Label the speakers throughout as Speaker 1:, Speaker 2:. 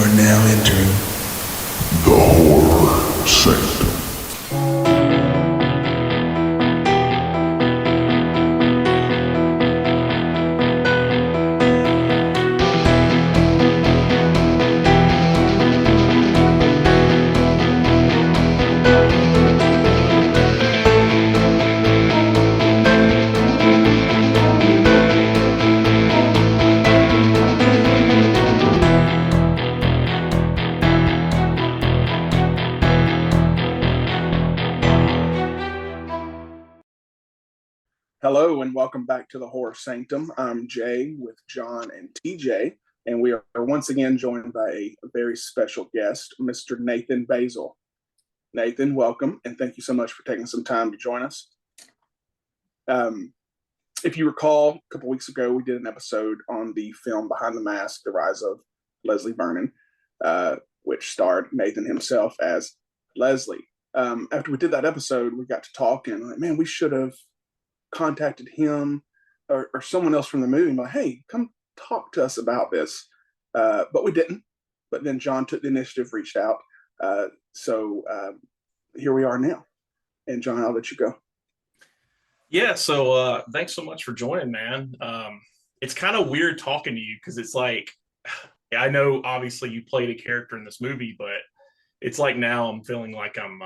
Speaker 1: are now entering the horror sanctum.
Speaker 2: Hello and welcome back to the Horror Sanctum. I'm Jay with John and TJ, and we are once again joined by a very special guest, Mr. Nathan Baesel. Nathan, welcome, and thank you so much for taking some time to join us. If you recall, a couple weeks ago, we did an episode on the film Behind the Mask, The Rise of Leslie Vernon, which starred Nathan himself as Leslie. After we did that episode, we got to talking, like, man, we should have contacted him or someone else from the movie and like, hey, come talk to us about this. But we didn't. But then John took the initiative, reached out. So here we are now. And John, I'll let you go.
Speaker 3: Yeah, so thanks so much for joining, man. It's kind of weird talking to you because it's like, I know obviously you played a character in this movie, but it's like now I'm feeling like I'm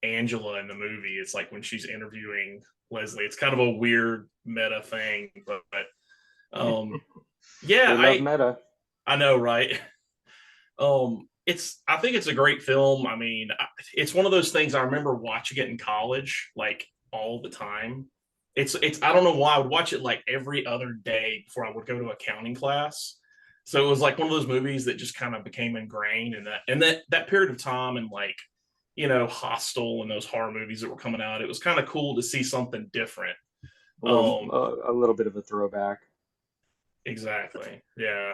Speaker 3: Angela in the movie. It's like when she's interviewing Leslie. It's kind of a weird meta thing, but yeah,
Speaker 4: we love meta.
Speaker 3: I know, right? I think it's a great film. I mean, it's one of those things I remember watching it in college, like all the time. It's I don't know why I would watch it like every other day before I would go to accounting class. So it was like one of those movies that just kind of became ingrained in that period of time, and like, you know, Hostel and those horror movies that were coming out. It was kind of cool to see something different.
Speaker 4: A little bit of a throwback.
Speaker 3: Exactly. Yeah.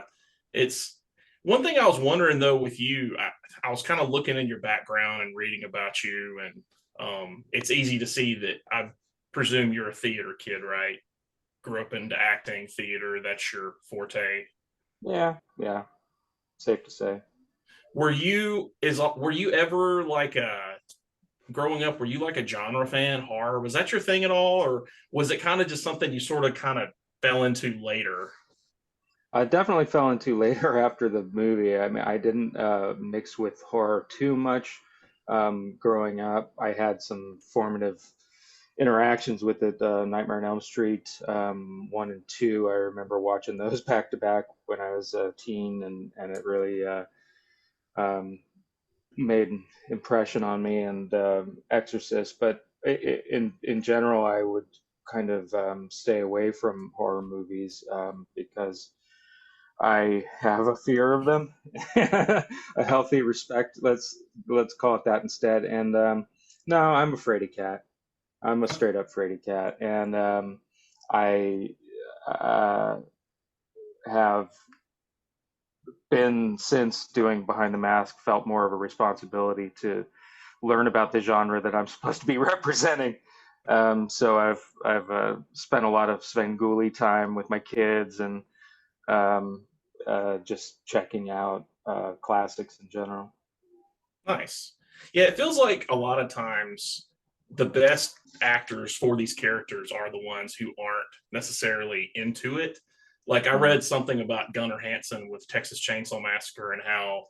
Speaker 3: It's one thing I was wondering though with you. I was kind of looking in your background and reading about you, and it's easy to see that I presume you're a theater kid, right? Grew up into acting, theater. That's your forte.
Speaker 4: Yeah, safe to say.
Speaker 3: Were you ever like growing up, were you like a genre fan, horror? Was that your thing at all? Or was it kind of just something you sort of kind of fell into later?
Speaker 4: I definitely fell into later after the movie. I mean, I didn't mix with horror too much growing up. I had some formative interactions with it. Nightmare on Elm Street 1 and 2. I remember watching those back to back when I was a teen, and it really um, made an impression on me, and Exorcist. But in general, I would kind of stay away from horror movies because I have a fear of them, a healthy respect. Let's call it that instead. And no, I'm a fraidy cat. I'm a straight up fraidy cat, and I uh, have been, since doing Behind the Mask, felt more of a responsibility to learn about the genre that I'm supposed to be representing. So I've spent a lot of Svengoolie time with my kids, and um, just checking out classics in general.
Speaker 3: Nice. Yeah, it feels like a lot of times the best actors for these characters are the ones who aren't necessarily into it. Like I
Speaker 4: Mhm.
Speaker 3: read something about Gunnar Hansen with Texas Chainsaw Massacre and how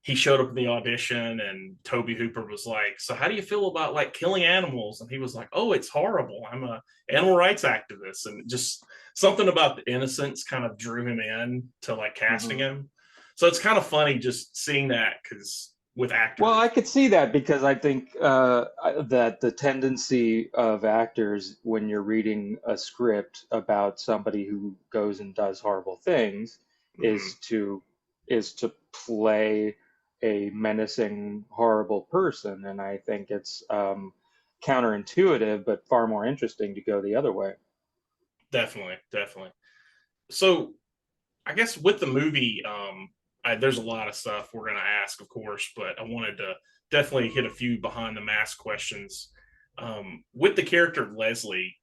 Speaker 3: he showed up in the audition and Toby Hooper was like, "So how do you feel about like killing animals?" And he was like, "Oh, it's horrible. I'm a animal rights activist." And just something about the innocence kind of drew him in to like casting
Speaker 4: Mhm.
Speaker 3: him. So it's kind of funny just seeing that because with
Speaker 4: Well, I
Speaker 3: actors.
Speaker 4: could see that because I think that the tendency of actors when you're reading a script about somebody who goes and does horrible things
Speaker 3: Mhm.
Speaker 4: is to play a menacing, horrible person, and I think it's counterintuitive, but far more interesting to go the other way.
Speaker 3: Definitely, definitely. So I guess with the movie, there's a lot of stuff we're going to ask, of course, but I wanted to definitely hit a few behind the mask questions. With the character of Leslie,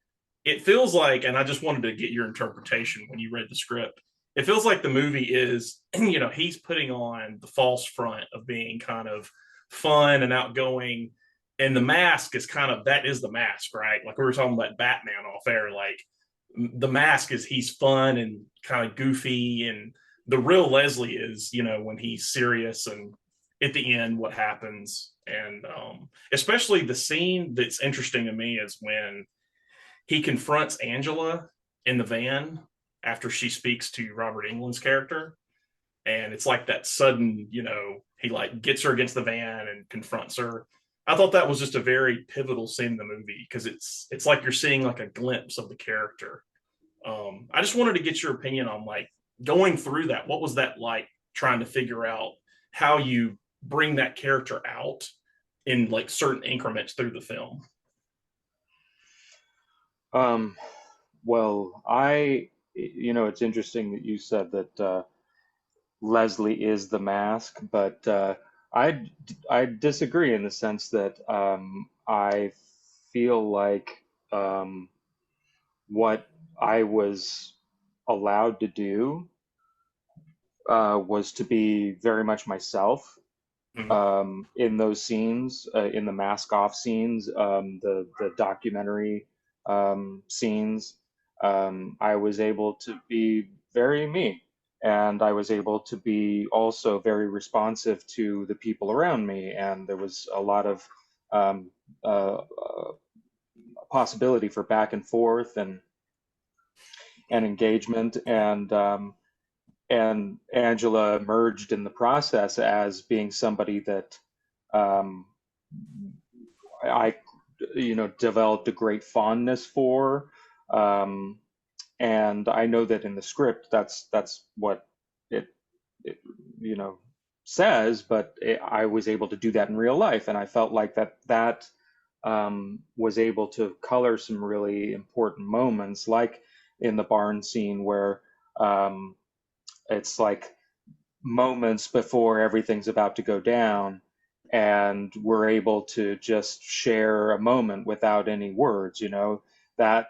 Speaker 3: it feels like, and I just wanted to get your interpretation when you read the script. it feels like the movie is, he's putting on the false front of being kind of fun and outgoing. And the mask is kind of, that is the mask, right? Like we were talking about Batman off air. Like the mask is he's fun and kind of goofy. And the real Leslie is, when he's serious and at the end, what happens. And especially the scene that's interesting to me is when he confronts Angela in the van after she speaks to Robert Englund's character. And it's like that sudden, he like gets her against the van and confronts her. I thought that was just a very pivotal scene in the movie because it's like you're seeing like a glimpse of the character. I just wanted to get your opinion on like going through that. What was that like trying to figure out how you bring that character out in like certain increments through the film?
Speaker 4: Um, well, it's interesting that you said that Leslie is the mask, but I disagree in the sense that I feel like what I was allowed to do was to be very much myself
Speaker 3: Mhm.
Speaker 4: in those scenes, in the mask off scenes, the documentary scenes. I was able to be very me, and I was able to be also very responsive to the people around me, and there was a lot of um, possibility for back and forth and engagement, and Angela emerged in the process as being somebody that um, I, developed a great fondness for. Um, and I know that in the script, that's what it, it you know, says, but I was able to do that in real life, and I felt like that was able to color some really important moments, like in the barn scene where um, it's like moments before everything's about to go down, and we're able to just share a moment without any words, that,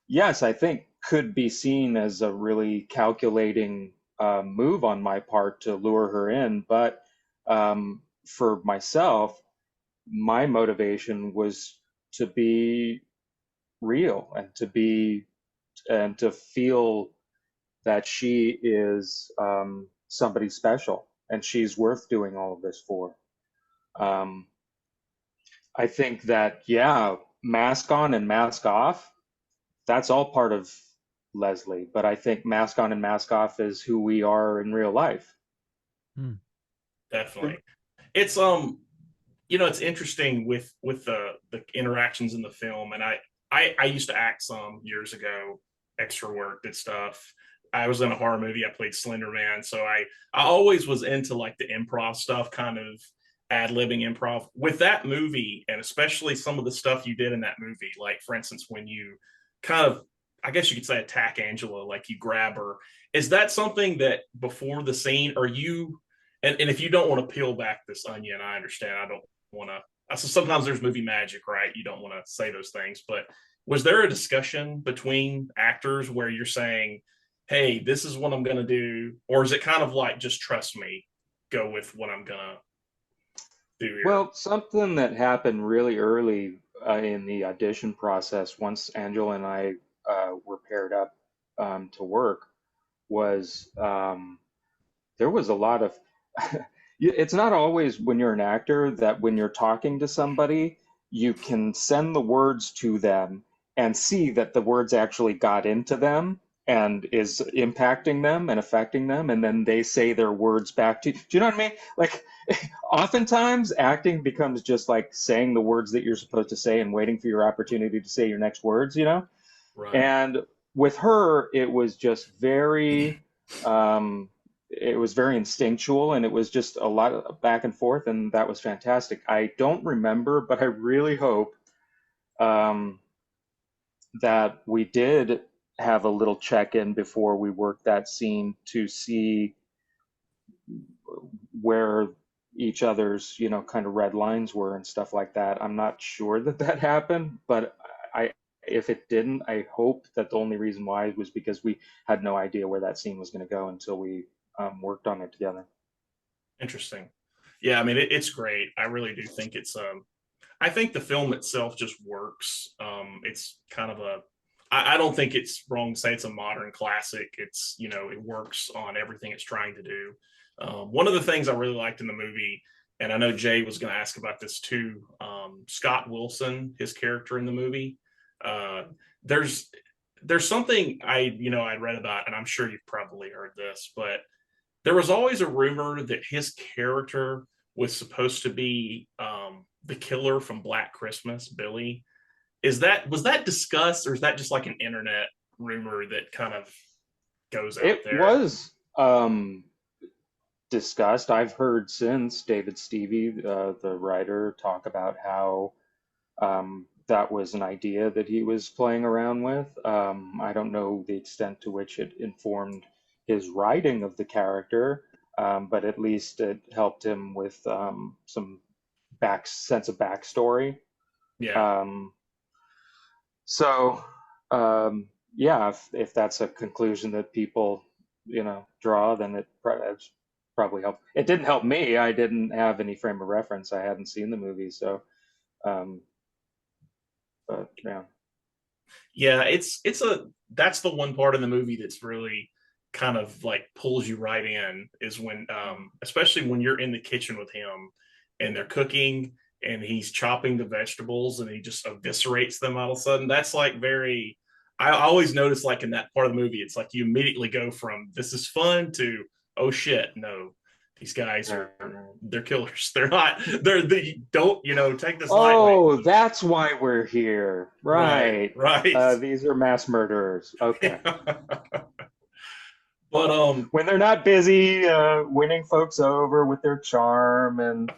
Speaker 4: yes, I think could be seen as a really calculating move on my part to lure her in. But for myself, my motivation was to be real and to feel that she is somebody special and she's worth doing all of this for. Um, I think that, yeah, mask on and mask off, that's all part of Leslie, but I think mask on and mask off is who we are in real life.
Speaker 5: Hmm.
Speaker 3: Definitely. It's it's interesting with the interactions in the film, and I used to act some years ago, extra work, did stuff. I was in a horror movie. I played Slender Man, so I always was into like the improv stuff, kind of ad libbing improv. With that movie, and especially some of the stuff you did in that movie, like for instance, when you kind of, I guess you could say, attack Angela, like you grab her. Is that something that before the scene, are you? And if you don't want to peel back this onion, I understand. I don't want to. So sometimes there's movie magic, right? You don't want to say those things, but was there a discussion between actors where you're saying, "Hey, this is what I'm going to do," or is it kind of like just trust me, go with what I'm going to do here?
Speaker 4: Well, something that happened really early in the audition process, once Angela and I were paired up to work, was there was a lot of it's not always when you're an actor that when you're talking to somebody, you can send the words to them and see that the words actually got into them and is impacting them and affecting them, and then they say their words back to you. Do you know what I mean? Like, oftentimes acting becomes just like saying the words that you're supposed to say and waiting for your opportunity to say your next words.
Speaker 3: Right.
Speaker 4: And with her, it was just very instinctual, and it was just a lot of back and forth, and that was fantastic. I don't remember, but I really hope um, that we did have a little check-in before we worked that scene to see where each other's, kind of red lines were and stuff like that. I'm not sure that happened, but I if it didn't, I hope that the only reason why was because we had no idea where that scene was going to go until we worked on it together.
Speaker 3: Interesting. Yeah, I mean it's great. I really do think it's I think the film itself just works. It's kind of a I don't think it's wrong to say it's a modern classic. It's, you know, it works on everything it's trying to do. One of the things I really liked in the movie, and I know Jay was going to ask about this too, Scott Wilson, his character in the movie. Uh, there's there's something I'd read about, and I'm sure you've probably heard this, but there was always a rumor that his character was supposed to be the killer from Black Christmas, Billy. Was that discussed, or is that just like an internet rumor that kind of goes out
Speaker 4: It
Speaker 3: there?
Speaker 4: was discussed. I've heard since David Stevie, the writer, talk about how that was an idea that he was playing around with. I don't know the extent to which it informed his writing of the character, but at least it helped him with some sense of backstory.
Speaker 3: Yeah.
Speaker 4: Um, so, yeah, if that's a conclusion that people, draw, then it's probably helped. It didn't help me. I didn't have any frame of reference. I hadn't seen the movie, so, um, but yeah.
Speaker 3: Yeah, it's a that's the one part in the movie that's really kind of like pulls you right in, is when especially when you're in the kitchen with him and they're cooking and he's chopping the vegetables and he just eviscerates them all of a sudden. That's like very I always notice, like in that part of the movie, it's like you immediately go from this is fun to oh shit, no, these guys
Speaker 4: Right,
Speaker 3: are
Speaker 4: right.
Speaker 3: they're killers. They don't, take this lightly.
Speaker 4: Oh, that's why we're here.
Speaker 3: Right,
Speaker 4: Right.
Speaker 3: right.
Speaker 4: These are mass murderers. Okay.
Speaker 3: But
Speaker 4: When they're not busy winning folks over with their charm and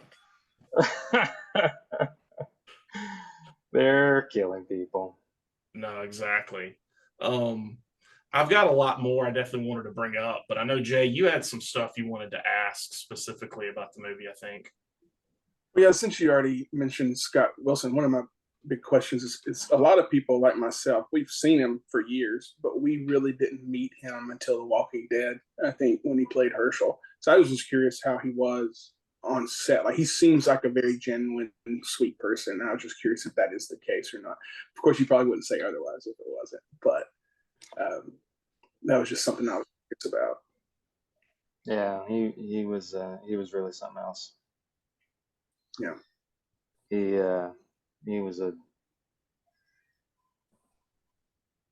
Speaker 4: they're killing people.
Speaker 3: no, exactly. Um I've got a lot more I definitely wanted to bring up, but I know Jay, you had some stuff you wanted to ask specifically about the movie, I think.
Speaker 2: Well, yeah, since you already mentioned Scott Wilson, one of my big questions is a lot of people like myself, we've seen him for years, but we really didn't meet him until The Walking Dead, I think, when he played Herschel. So I was just curious how he was on set. Like, he seems like a very genuine, sweet person. And I was just curious if that is the case or not. Of course, you probably wouldn't say otherwise if it wasn't, but um, that was just something I was curious about.
Speaker 4: Yeah, he was really something else.
Speaker 2: Yeah.
Speaker 4: He uh he was a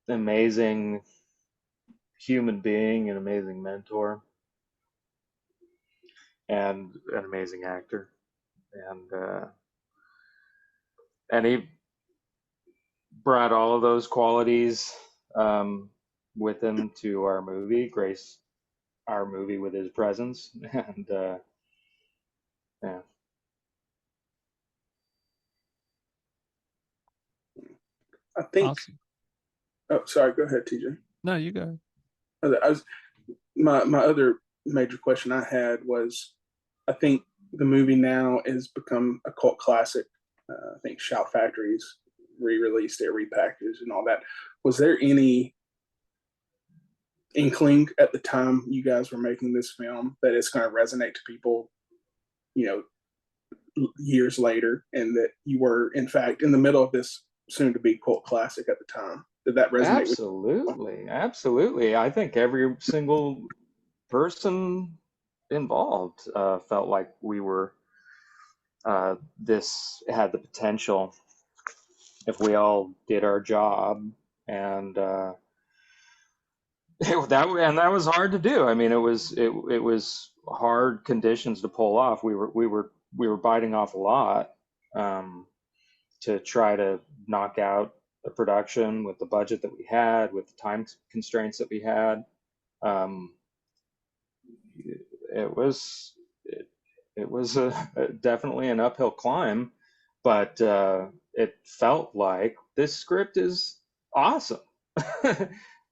Speaker 4: amazing human being, an amazing mentor, and an amazing actor. And he brought all of those qualities um, with him to our movie, grace our movie with his presence, and yeah,
Speaker 2: I think,
Speaker 5: Awesome.
Speaker 2: oh, sorry, go ahead, TJ.
Speaker 5: No, you go.
Speaker 2: I was my other major question I had was, I think the movie now has become a cult classic. I think Shout Factory's re-released it, repackaged, and all that. Was there any inkling at the time you guys were making this film that it's going to resonate to people, you years later, and that you were in fact in the middle of this soon-to-be cult classic at the time? Did that resonate with you?
Speaker 4: absolutely, absolutely. I think every single person involved felt like we were this had the potential if we all did our job and that was hard to do. I mean, it was hard conditions to pull off. We were biting off a lot um, to try to knock out the production with the budget that we had, with the time constraints that we had. Um, it was it, it was definitely an uphill climb, but it felt like this script is awesome.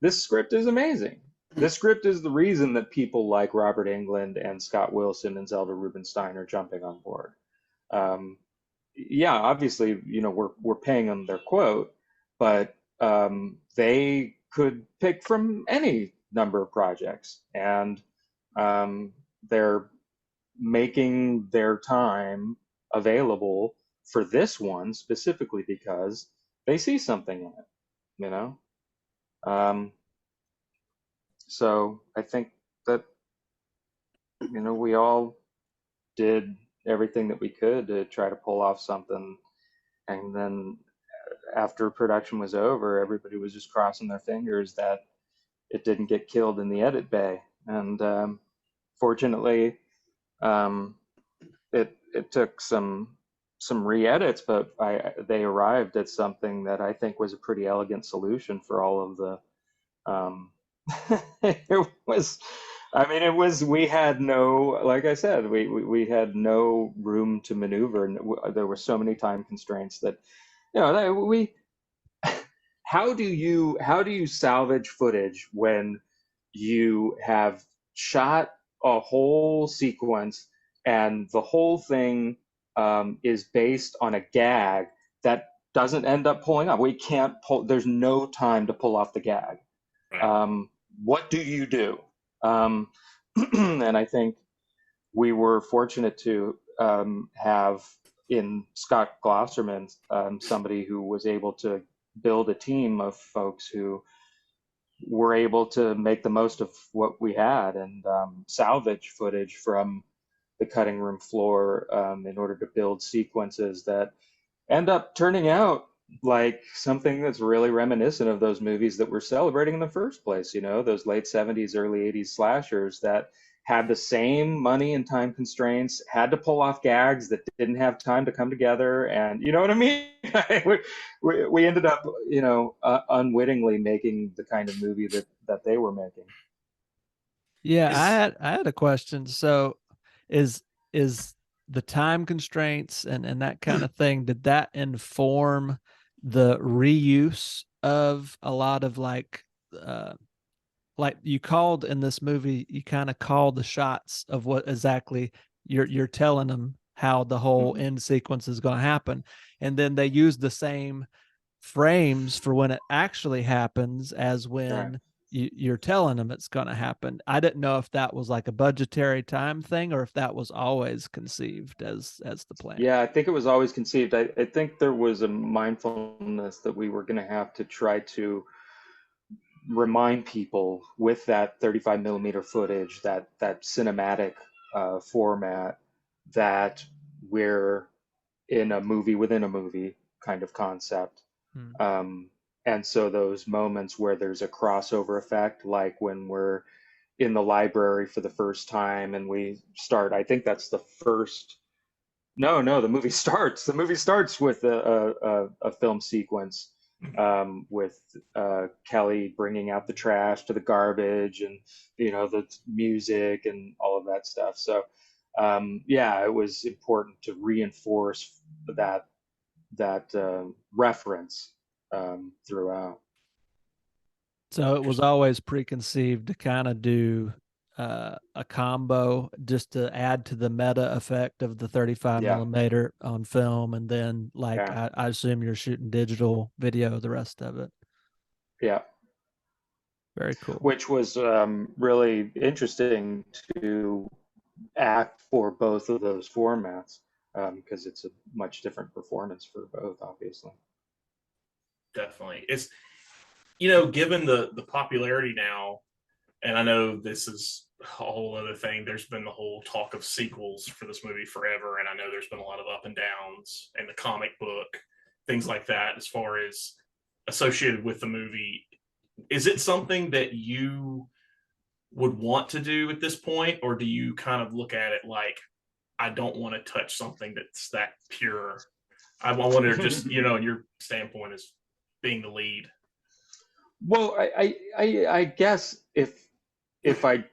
Speaker 4: This script is amazing. This script is the reason that people like Robert Englund and Scott Wilson and Zelda Rubinstein are jumping on board. Um, yeah, obviously, we're paying them their quote, but they could pick from any number of projects, and they're making their time available for this one specifically because they see something in it, you know? Um, so I think that, we all did everything that we could to try to pull off something. And then after production was over, everybody was just crossing their fingers that it didn't get killed in the edit bay. And fortunately, um, it took some re-edits, but they arrived at something that I think was a pretty elegant solution for all of the. Um, it was, I mean, it was. We had no, like I said, we had no room to maneuver, and there were so many time constraints that, we. How do you salvage footage when you have shot a whole sequence and the whole thing is based on a gag that doesn't end up pulling off? We can't pull. There's no time to pull off the gag.
Speaker 3: Right.
Speaker 4: What do you do? And I think we were fortunate to have in Scott Glosserman somebody who was able to build a team of folks who were able to make the most of what we had and salvage footage from the cutting room floor in order to build sequences that end up turning out like something that's really reminiscent of those movies that we're celebrating in the first place, those late 70s, early 80s slashers that had the same money and time constraints, had to pull off gags that didn't have time to come together. And you know what I mean? we ended up, unwittingly making the kind of movie that they were making.
Speaker 5: Yeah, I had a question. So is the time constraints and that kind of thing, did that inform the reuse of a lot of like you called in this movie, you kind of called the shots of what exactly you're telling them how the whole end sequence is going to happen, and then they use the same frames for when it actually happens as when you're telling them it's going to happen. I didn't know if that was like a budgetary time thing or if that was always conceived as the plan.
Speaker 4: Yeah, I think it was always conceived. I think there was a mindfulness that we were going to have to try to remind people with that 35 millimeter footage, that cinematic format, that we're in a movie within a movie kind of concept. And so those moments where there's a crossover effect, like when we're in the library for the first time and we start, I think that's the first. No, the movie starts. The movie starts with a film sequence with Kelly bringing out the trash to the garbage and the music and all of that stuff. So yeah, it was important to reinforce that reference throughout.
Speaker 5: So it was always preconceived to kind of do a combo just to add to the meta effect of the 35
Speaker 4: Yeah.
Speaker 5: millimeter on film, and then
Speaker 4: Yeah.
Speaker 5: I assume you're shooting digital video the rest of it.
Speaker 4: Yeah.
Speaker 5: Very cool.
Speaker 4: Which was really interesting to act for both of those formats because it's a much different performance for both, obviously.
Speaker 3: Definitely. It's, given the popularity now, and I know this is a whole other thing, there's been the whole talk of sequels for this movie forever, and I know there's been a lot of up and downs in the comic book, things like that, as far as associated with the movie. Is it something that you would want to do at this point, or do you kind of look at it like, I don't want to touch something that's that pure? I wonder, just your standpoint as being the lead.
Speaker 4: Well, I guess if I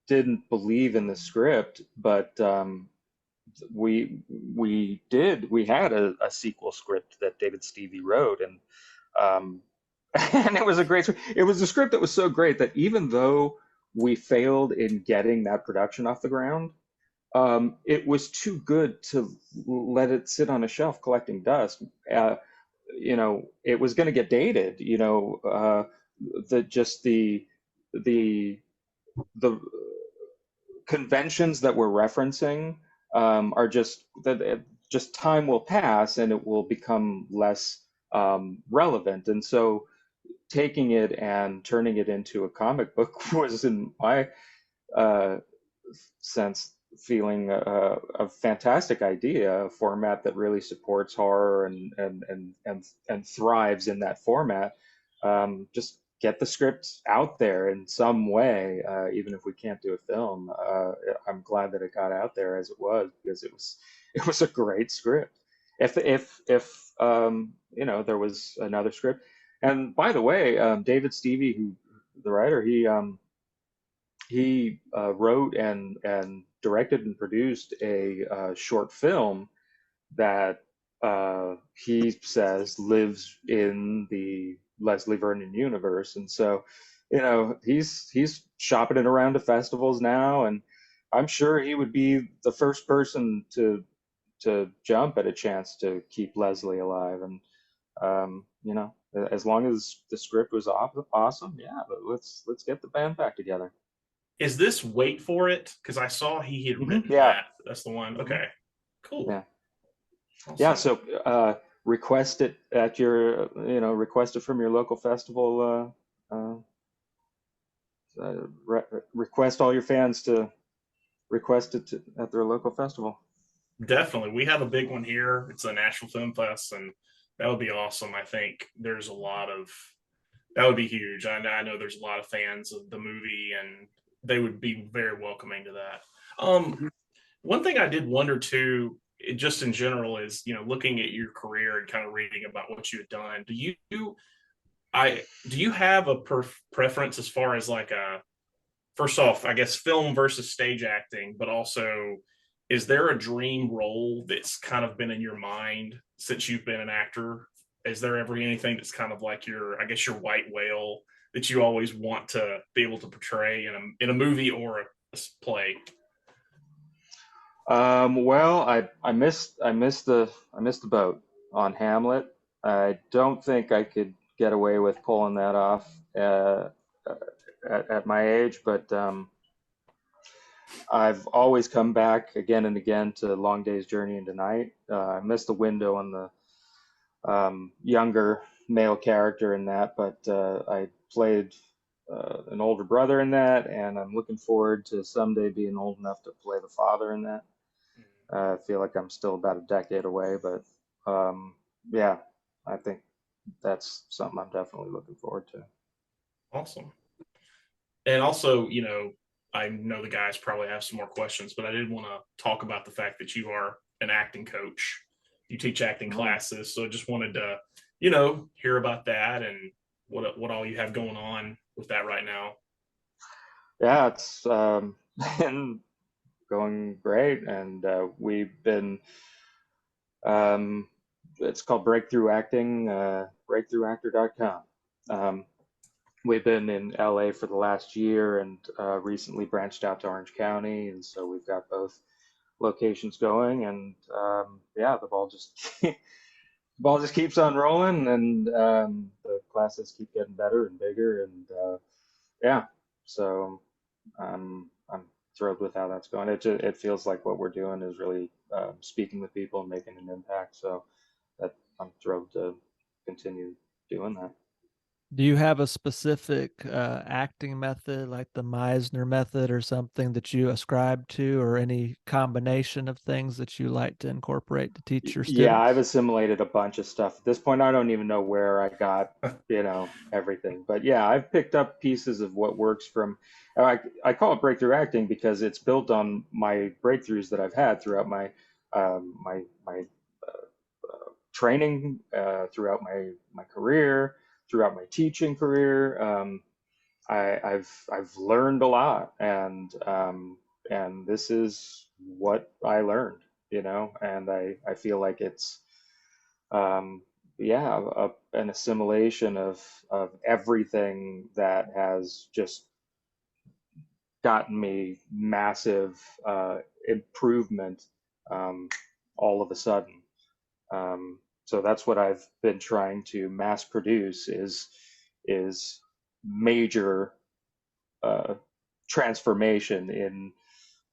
Speaker 4: didn't believe in the script, but we had a sequel script that David Stevie wrote, and and it was a script that was so great that even though we failed in getting that production off the ground, it was too good to let it sit on a shelf collecting dust. it was going to get dated. The just the the conventions that we're referencing are just time will pass and it will become less relevant. And so taking it and turning it into a comic book was, in my uh, sense, feeling a fantastic idea, a format that really supports horror and thrives in that format. Just get the script out there in some way, even if we can't do a film. I'm glad that it got out there as it was, because it was a great script. If there was another script, and by the way, David Stevie, who the writer, he wrote and directed and produced a short film that he says lives in the Leslie Vernon universe. And so, he's shopping it around to festivals now, and I'm sure he would be the first person to jump at a chance to keep Leslie alive. And as long as the script was awesome, yeah, but let's get the band back together.
Speaker 3: Is this Wait for It? Because I saw he had written
Speaker 4: Yeah.
Speaker 3: that. That's the one. Okay, cool.
Speaker 4: Yeah.
Speaker 3: Awesome.
Speaker 4: Yeah, so request it at request it from your local festival. Request all your fans to request it at their local festival.
Speaker 3: Definitely. We have a big one here. It's a Nashville Film Fest, and that would be awesome. I think there's a lot of that would be huge. I know there's a lot of fans of the movie, and they would be very welcoming to that. One thing I did wonder too, just in general, is looking at your career and kind of reading about what you had done. Do you have a preference as far as like a first off, I guess film versus stage acting, but also is there a dream role that's kind of been in your mind since you've been an actor? Is there ever anything that's kind of like I guess your white whale that you always want to be able to portray in a movie or a play?
Speaker 4: Well, I missed the boat on Hamlet. I don't think I could get away with pulling that off at my age, but I've always come back again and again to Long Day's Journey into Night. I missed the window on the younger male character in that, but I played an older brother in that, and I'm looking forward to someday being old enough to play the father in that. I feel like I'm still about a decade away, but yeah, I think that's something I'm definitely looking forward to.
Speaker 3: Awesome. And also, I know the guys probably have some more questions, but I did want to talk about the fact that you are an acting coach. You teach acting classes, so I just wanted to, hear about that and what all you have going on with that right now.
Speaker 4: Yeah, it's been going great, and we've been. It's called Breakthrough Acting, breakthroughactor.com. We've been in LA for the last year and recently branched out to Orange County. And so we've got both locations going. And yeah, the ball just keeps on rolling, and the classes keep getting better and bigger. And yeah, so I'm thrilled with how that's going. It feels like what we're doing is really speaking with people and making an impact. So that I'm thrilled to continue doing that.
Speaker 5: Do you have a specific acting method, like the Meisner method or something that you ascribe to, or any combination of things that you like to incorporate to teach your
Speaker 4: Yeah, I've
Speaker 5: students?
Speaker 4: assimilated a bunch of stuff. At this point, I don't even know where I got, everything. But yeah, I've picked up pieces of what works from, I call it breakthrough acting because it's built on my breakthroughs that I've had throughout my training, throughout my career, throughout my teaching career. I've learned a lot, and this is what I learned, and I feel like it's yeah, an assimilation of everything that has just gotten me massive improvement, all of a sudden. So that's what I've been trying to mass produce is major transformation in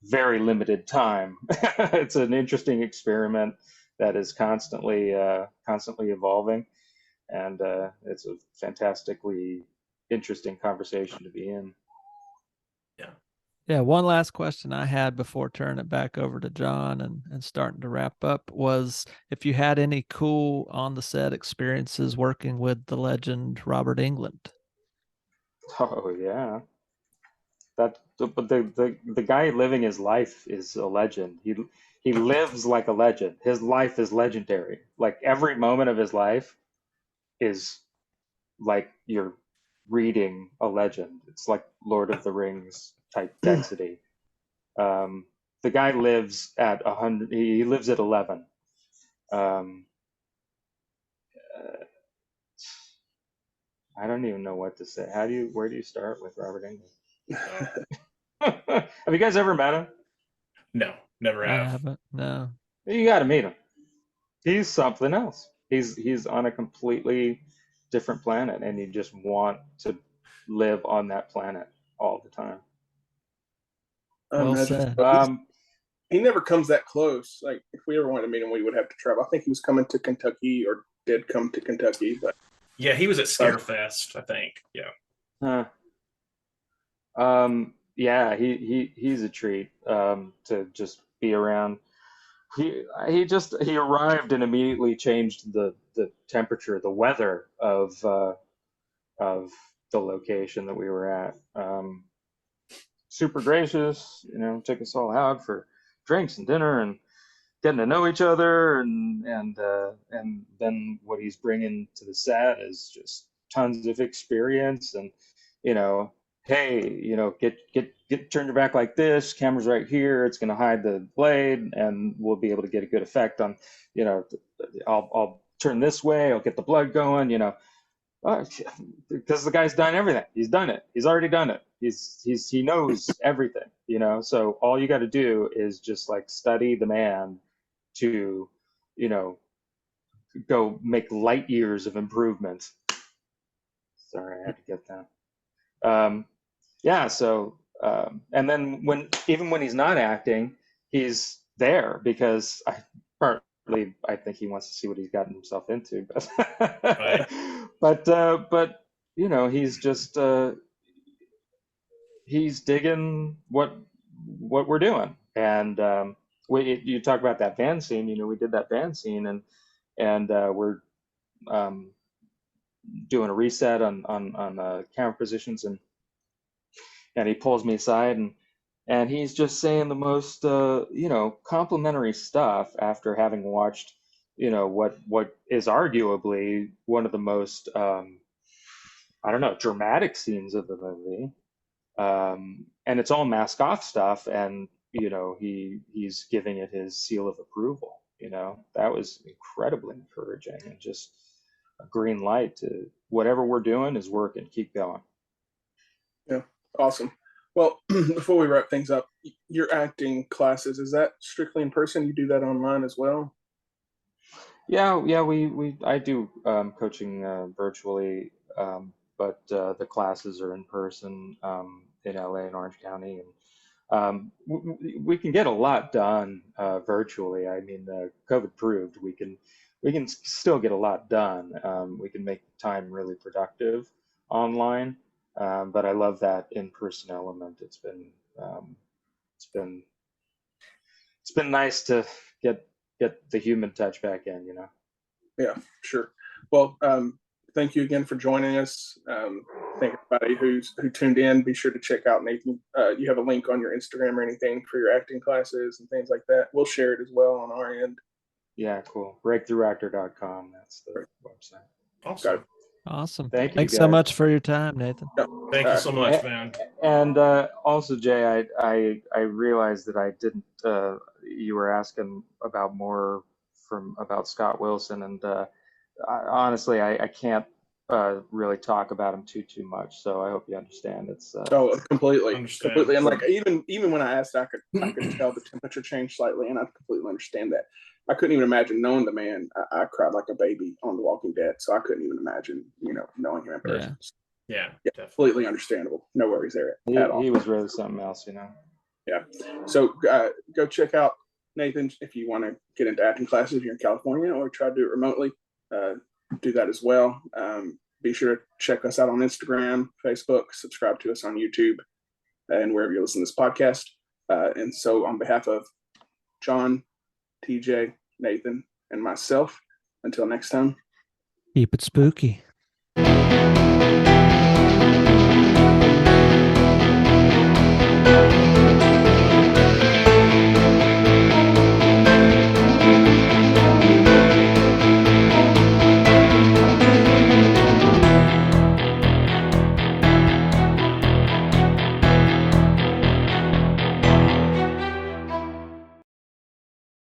Speaker 4: very limited time. It's an interesting experiment that is constantly evolving, and it's a fantastically interesting conversation to be in.
Speaker 5: Yeah, one last question I had before turning it back over to John and starting to wrap up was if you had any cool on the set experiences working with the legend Robert Englund.
Speaker 4: Oh yeah, but the guy living his life is a legend. He lives like a legend. His life is legendary. Like every moment of his life is like you're reading a legend. It's like Lord of the Rings type density. The guy lives at 100. He lives at 11. Um, uh, I don't even know what to say. Where do you start with Robert Englund? Have you guys ever met him?
Speaker 3: No, never
Speaker 5: I
Speaker 3: have.
Speaker 5: haven't. No.
Speaker 4: You got to meet him. He's something else. He's on a completely different planet, and you just want to live on that planet all the time.
Speaker 5: Well said.
Speaker 2: He never comes that close. Like if we ever wanted to meet him, we would have to travel. I think he was coming to Kentucky or did come to Kentucky, but
Speaker 3: Yeah, he was at Scarefest, I think. Yeah.
Speaker 4: Yeah, he's a treat to just be around. He arrived and immediately changed the temperature, the weather of the location that we were at. Super gracious, took us all out for drinks and dinner and getting to know each other, and then what he's bringing to the set is just tons of experience, and hey, turn your back like this, camera's right here, it's going to hide the blade, and we'll be able to get a good effect on, I'll turn this way, I'll get the blood going, because the guy's done everything. He's done it. He's already done it. He knows everything, So all you got to do is just like study the man to, go make light years of improvement. Sorry, I had to get that. Yeah. So, and then even when he's not acting, he's there because partly I think he wants to see what he's gotten himself into, but
Speaker 3: Right.
Speaker 4: but he's just he's digging what we're doing, and you talk about that van scene. We did that van scene, and we're doing a reset on camera positions, and he pulls me aside, and he's just saying the most complimentary stuff after having watched what is arguably one of the most I don't know, dramatic scenes of the movie, and it's all mask off stuff, and he's giving it his seal of approval. That was incredibly encouraging, and just a green light to whatever we're doing is working. Keep going.
Speaker 2: Yeah, awesome. Well, before we wrap things up, your acting classes, is that strictly in person? You do that online as well?
Speaker 4: Yeah, I do coaching virtually, but the classes are in person in LA and Orange County, and we can get a lot done virtually. I mean, COVID proved we can still get a lot done. We can make time really productive online, but I love that in-person element. It's been nice to get the human touch back in.
Speaker 2: Yeah, sure. Well, thank you again for joining us. Thank everybody who tuned in. Be sure to check out Nathan. You have a link on your Instagram or anything for your acting classes and things like that. We'll share it as well on our end.
Speaker 4: Yeah, cool. Breakthroughactor.com. That's the website.
Speaker 3: Awesome.
Speaker 5: Awesome.
Speaker 4: Thank you,
Speaker 5: Thanks so
Speaker 4: guys.
Speaker 5: much for your time, Nathan.
Speaker 2: Yeah.
Speaker 3: Thank you so much, man.
Speaker 4: And also, Jay, I realized that I didn't. You were asking about more about Scott Wilson, and honestly, I can't really talk about him too much. So I hope you understand. It's
Speaker 2: completely.
Speaker 3: Understand.
Speaker 2: And like even when I asked, I could tell the temperature changed slightly, and I completely understand that. I couldn't even imagine knowing the man. I cried like a baby on The Walking Dead, so I couldn't even imagine, knowing him in person.
Speaker 3: Yeah,
Speaker 2: Yeah,
Speaker 3: definitely.
Speaker 2: completely understandable. No worries there at all.
Speaker 4: He was really something else,
Speaker 2: Yeah. So go check out Nathan if you want to get into acting classes here in California or try to do it remotely. Do that as well. Be sure to check us out on Instagram, Facebook, subscribe to us on YouTube, and wherever you listen to this podcast. And so on behalf of John, TJ, Nathan, and myself, until next time.
Speaker 5: Keep it spooky.